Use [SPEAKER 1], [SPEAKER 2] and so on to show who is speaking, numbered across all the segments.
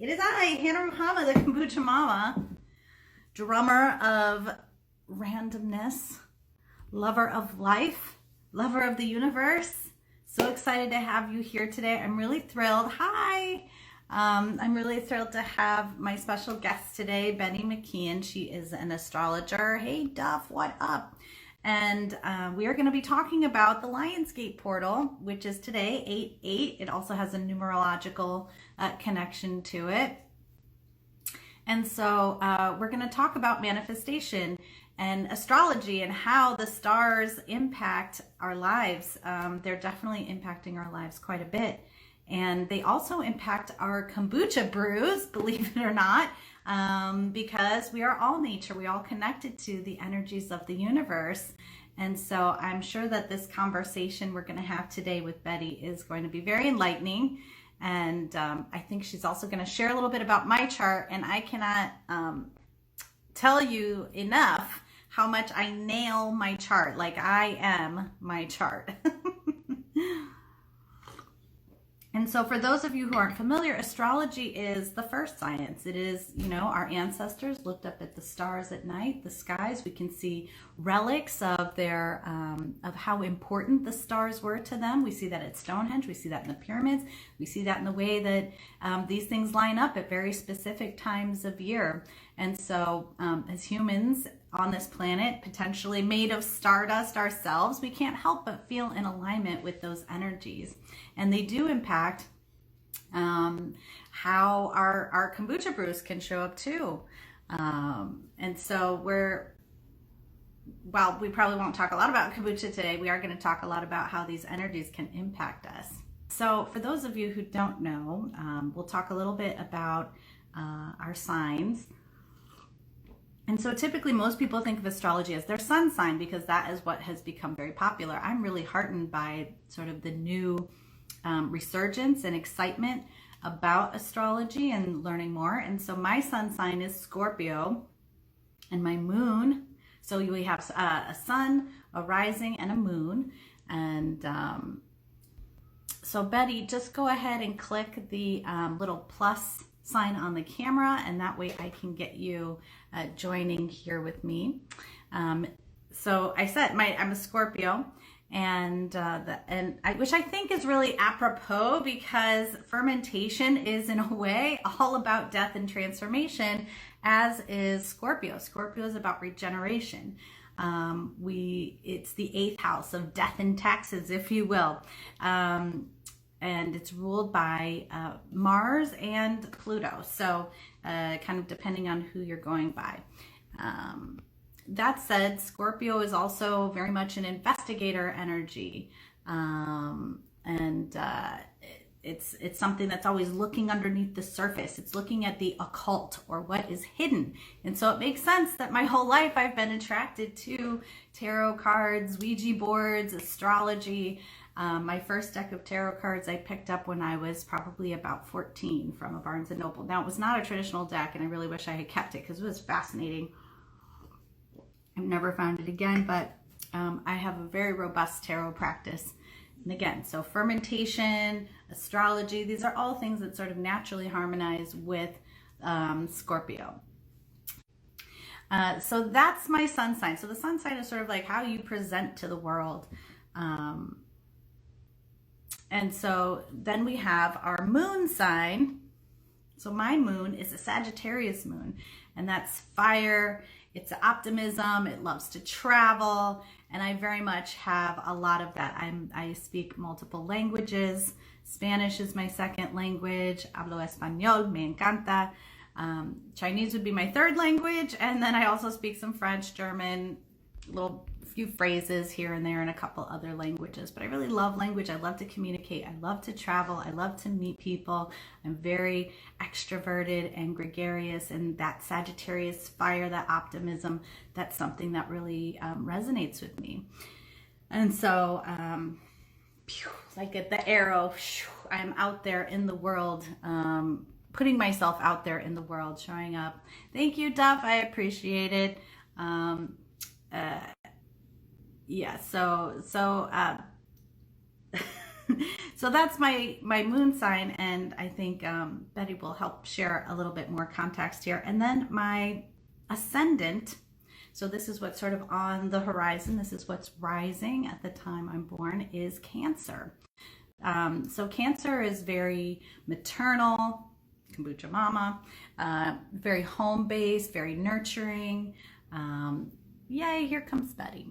[SPEAKER 1] It is I, Hannah Ruhama, the Kombucha Mama, drummer of randomness, lover of life, lover of the universe. So excited to have you here today. I'm really thrilled. Hi. I'm really thrilled to have my special guest today, Betty Mckeon. She is an astrologer. Hey, Duff, what up? And we are going to be talking about the Lionsgate portal, which is today, 8/8. It also has a numerological connection to it. And so we're going to talk about manifestation and astrology and how the stars impact our lives. They're definitely impacting our lives quite a bit. And they also impact our kombucha brews, believe it or not, because we are all nature. We all connected to the energies of the universe. And so I'm sure that this conversation we're going to have today with Betty is going to be very enlightening. And I think she's also going to share a little bit about my chart. And I cannot tell you enough how much I nail my chart. Like I am my chart. And so for those of you who aren't familiar, astrology is the first science. It is, you know, our ancestors looked up at the stars at night, the skies. We can see relics of their, of how important the stars were to them. We see that at Stonehenge. We see that in the pyramids. We see that in the way that these things line up at very specific times of year. And so as humans on this planet, potentially made of stardust ourselves, we can't help but feel in alignment with those energies. And they do impact how our kombucha brews can show up too. And so while we probably won't talk a lot about kombucha today, we are going to talk a lot about how these energies can impact us. So for those of you who don't know, we'll talk a little bit about our signs. And so typically most people think of astrology as their sun sign because that is what has become very popular. I'm really heartened by sort of the new resurgence and excitement about astrology and learning more. And so my sun sign is Scorpio and my moon. So we have a sun, a rising, and a moon. And so Betty, just go ahead and click the little plus sign on the camera, and that way I can get you joining here with me. So I said I'm a Scorpio, and which I think is really apropos because fermentation is in a way all about death and transformation, as is Scorpio. Scorpio is about regeneration. It's the 8th house of death and taxes, if you will. And it's ruled by Mars and Pluto. So kind of depending on who you're going by. That said, Scorpio is also very much an investigator energy. It's something that's always looking underneath the surface. It's looking at the occult or what is hidden. And so it makes sense that my whole life I've been attracted to tarot cards, Ouija boards, astrology. My first deck of tarot cards I picked up when I was probably about 14 from a Barnes & Noble. Now, it was not a traditional deck, and I really wish I had kept it because it was fascinating. I've never found it again, but I have a very robust tarot practice. And again, so fermentation, astrology, these are all things that sort of naturally harmonize with Scorpio. So that's my sun sign. So the sun sign is sort of like how you present to the world. And so then we have our moon sign. So my moon is a Sagittarius moon, and that's fire. It's optimism. It loves to travel. And I very much have a lot of that. I speak multiple languages. Spanish is my second language. Hablo español. Me encanta. Chinese would be my third language. And then I also speak some French, German, few phrases here and there, and a couple other languages. But I really love language. I love to communicate. I love to travel. I love to meet people. I'm very extroverted and gregarious, and that Sagittarius fire, that optimism, that's something that really resonates with me. And so like at the arrow, I'm out there in the world, putting myself out there in the world, showing up. Thank you, Duff. I appreciate it. Yeah, so So that's my moon sign, and I think Betty will help share a little bit more context here. And then my ascendant. So this is what's sort of on the horizon. This is what's rising at the time I'm born, is Cancer. So Cancer is very maternal, kombucha mama, very home-based, very nurturing. Yay, here comes Betty.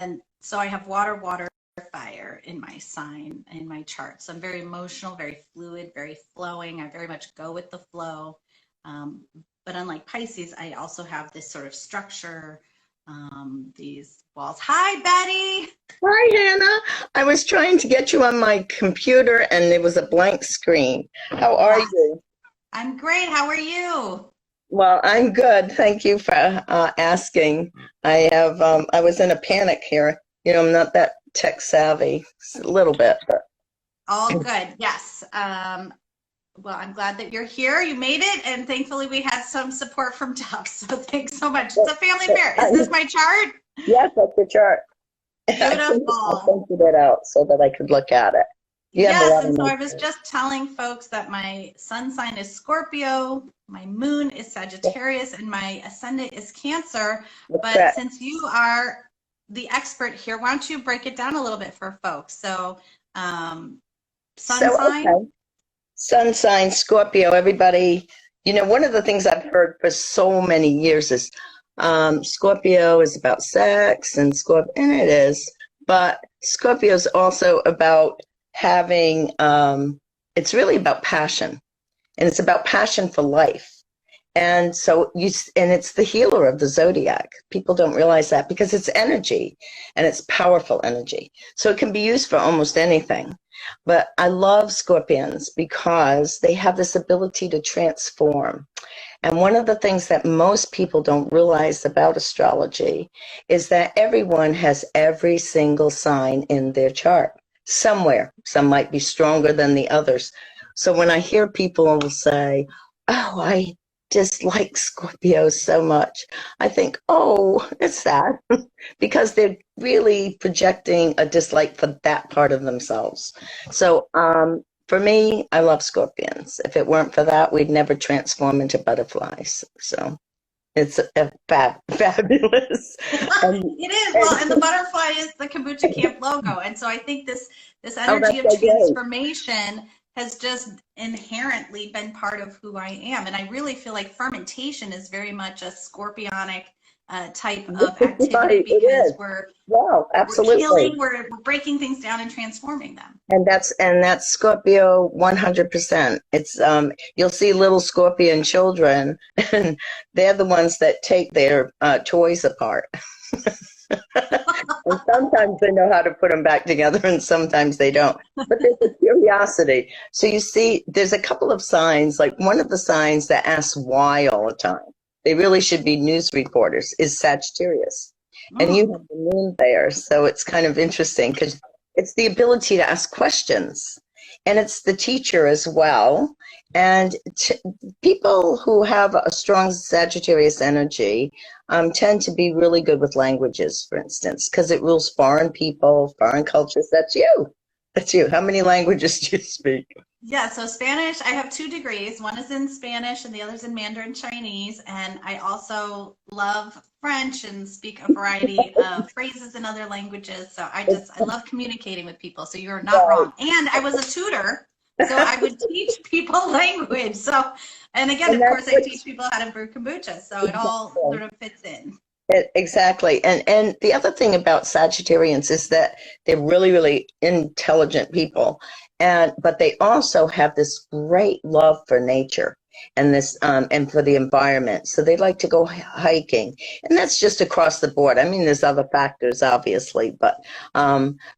[SPEAKER 1] And so I have water, water, fire in my sign, in my chart. So I'm very emotional, very fluid, very flowing. I very much go with the flow. But unlike Pisces, I also have this sort of structure, these walls. Hi, Betty.
[SPEAKER 2] Hi, Hannah. I was trying to get you on my computer and there was a blank screen. How are you?
[SPEAKER 1] I'm great. How are you?
[SPEAKER 2] Well, I'm good. Thank you for asking. I was in a panic here. You know, I'm not that tech savvy, a little bit. But.
[SPEAKER 1] All good. Yes. Well, I'm glad that you're here. You made it, and thankfully we had some support from Dub. So thanks so much. It's a family pair. Is this my chart?
[SPEAKER 2] Yes, that's the chart.
[SPEAKER 1] Beautiful.
[SPEAKER 2] I printed it out so that I could look at it.
[SPEAKER 1] Yes, and so I was just telling folks that my sun sign is Scorpio, my moon is Sagittarius, and my ascendant is Cancer. But since you are the expert here, why don't you break it down a little bit for folks? So, sun sign.
[SPEAKER 2] Okay. Sun sign, Scorpio, everybody, you know, one of the things I've heard for so many years is Scorpio is about sex and it is, but Scorpio is also about having, it's really about passion, and it's about passion for life. And so and it's the healer of the zodiac. People don't realize that because it's energy, and it's powerful energy. So it can be used for almost anything. But I love Scorpions because they have this ability to transform. And one of the things that most people don't realize about astrology is that everyone has every single sign in their chart somewhere. Some might be stronger than the others. So when I hear people say, oh, I dislike Scorpios so much, I think, oh, it's sad, because they're really projecting a dislike for that part of themselves. So for me, I love Scorpions. If it weren't for that, we'd never transform into butterflies. So it's fabulous.
[SPEAKER 1] It is. Well, and the butterfly is the Kombucha Kamp logo. And so I think this energy of transformation has just inherently been part of who I am. And I really feel like fermentation is very much a scorpionic type of activity, because we're healing, we're breaking things down and transforming them.
[SPEAKER 2] And that's Scorpio 100%. It's you'll see little scorpion children, and they're the ones that take their toys apart. And sometimes they know how to put them back together, and sometimes they don't. But there's a curiosity. So you see, there's a couple of signs, like one of the signs that asks why all the time. They really should be news reporters, is Sagittarius. And you have the moon there. So it's kind of interesting because it's the ability to ask questions. And it's the teacher as well. And people who have a strong Sagittarius energy tend to be really good with languages, for instance, because it rules foreign people, foreign cultures. That's you. That's you. How many languages do you speak?
[SPEAKER 1] Yeah, so Spanish, I have 2 degrees. One is in Spanish and the other's in Mandarin Chinese. And I also love French and speak a variety of phrases in other languages. So I love communicating with people. So you're not wrong. And I was a tutor, so I would teach people language. So, and again, of course, I teach people how to brew kombucha. So it all sort of fits in.
[SPEAKER 2] Exactly. And the other thing about Sagittarians is that they're really, really intelligent people. But they also have this great love for nature and this and for the environment. So they like to go hiking, and that's just across the board. I mean, there's other factors, obviously, but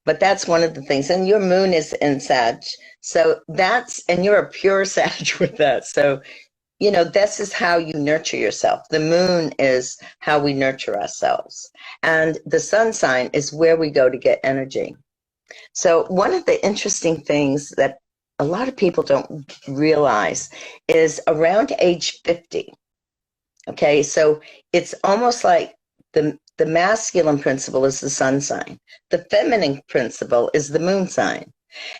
[SPEAKER 2] that's one of the things. And your moon is in Sag, so and you're a pure Sag with that. So, you know, this is how you nurture yourself. The moon is how we nurture ourselves, and the sun sign is where we go to get energy. So one of the interesting things that a lot of people don't realize is around age 50. Okay, so it's almost like the masculine principle is the sun sign. The feminine principle is the moon sign.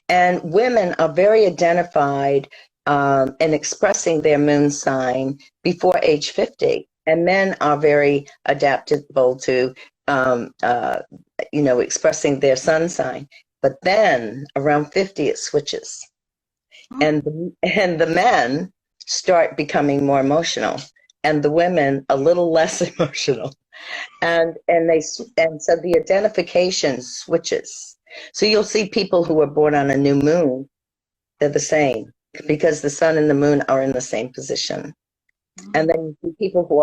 [SPEAKER 2] And women are very identified in expressing their moon sign before age 50. And men are very adaptable to, expressing their sun sign. But then around 50, it switches. And the men start becoming more emotional, and the women a little less emotional. And so the identification switches. So you'll see people who are born on a new moon, they're the same because the sun and the moon are in the same position. And then you see people who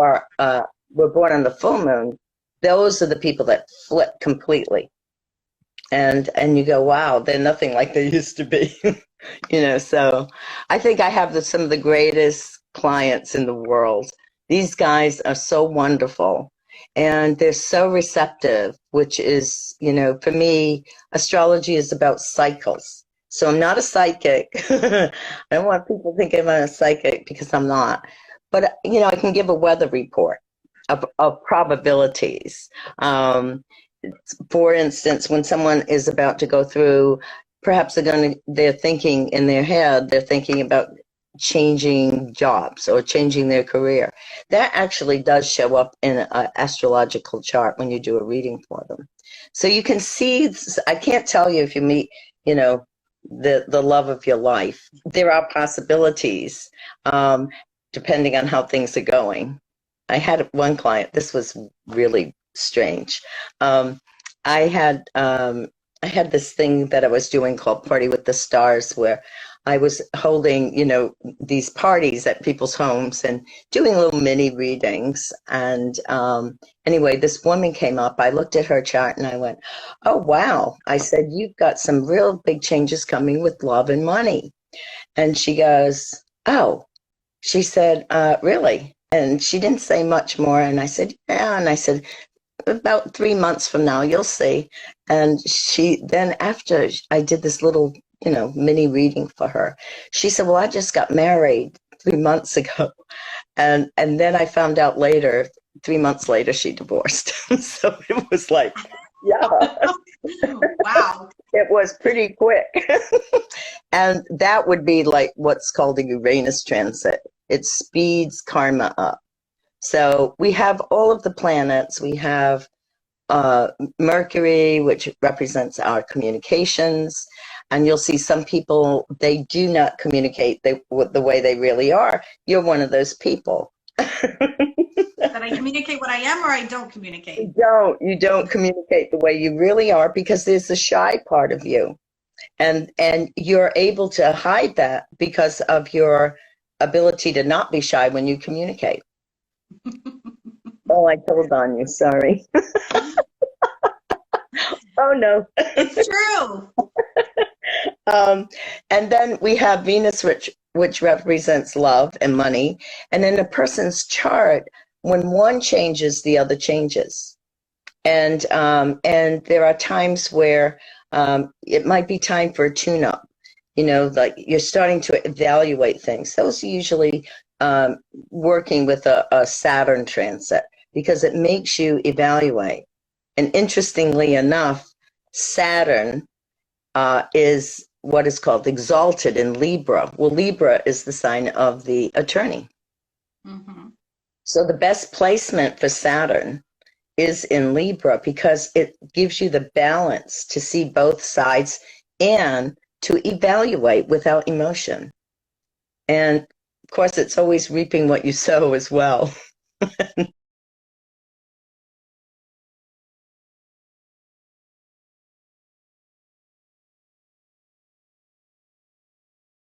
[SPEAKER 2] were born on the full moon, those are the people that flip completely. And you go, wow, they're nothing like they used to be. So I think I have some of the greatest clients in the world. These guys are so wonderful. And they're so receptive, which is, for me, astrology is about cycles. So I'm not a psychic. I don't want people thinking I'm a psychic because I'm not. But, I can give a weather report of probabilities. For instance, when someone is about to go through, perhaps they're thinking in their head, they're thinking about changing jobs or changing their career. That actually does show up in an astrological chart when you do a reading for them. So you can see, I can't tell you if you meet, the love of your life. There are possibilities, depending on how things are going. I had one client, this was really strange. I had this thing that I was doing called Party with the Stars, where I was holding, these parties at people's homes and doing little mini readings. And anyway, this woman came up. I looked at her chart and I went, oh, wow. I said, you've got some real big changes coming with love and money. And she goes, oh, she said, really? And she didn't say much more. And I said, yeah. And I said, about 3 months from now, you'll see. And then after I did this little mini reading for her, she said, well, I just got married 3 months ago. And then I found out later, 3 months later, she divorced. So it was like, yeah.
[SPEAKER 1] Wow.
[SPEAKER 2] It was pretty quick. And that would be like what's called a Uranus transit. It speeds karma up. So we have all of the planets. We have Mercury, which represents our communications. And you'll see some people, they do not communicate the way they really are. You're one of those people.
[SPEAKER 1] That I communicate what I am, or I don't communicate?
[SPEAKER 2] You don't communicate the way you really are because there's a shy part of you. And you're able to hide that because of your ability to not be shy when you communicate. Oh, I told on you, sorry. Oh, no.
[SPEAKER 1] It's true.
[SPEAKER 2] And then we have Venus, which represents love and money. And in a person's chart, when one changes, the other changes. And there are times where it might be time for a tune-up. Like you're starting to evaluate things. Those are usually working with a Saturn transit because it makes you evaluate. And interestingly enough, Saturn is what is called exalted in Libra. Well, Libra is the sign of the attorney. Mm-hmm. So the best placement for Saturn is in Libra because it gives you the balance to see both sides and to evaluate without emotion. And of course, it's always reaping what you sow as well.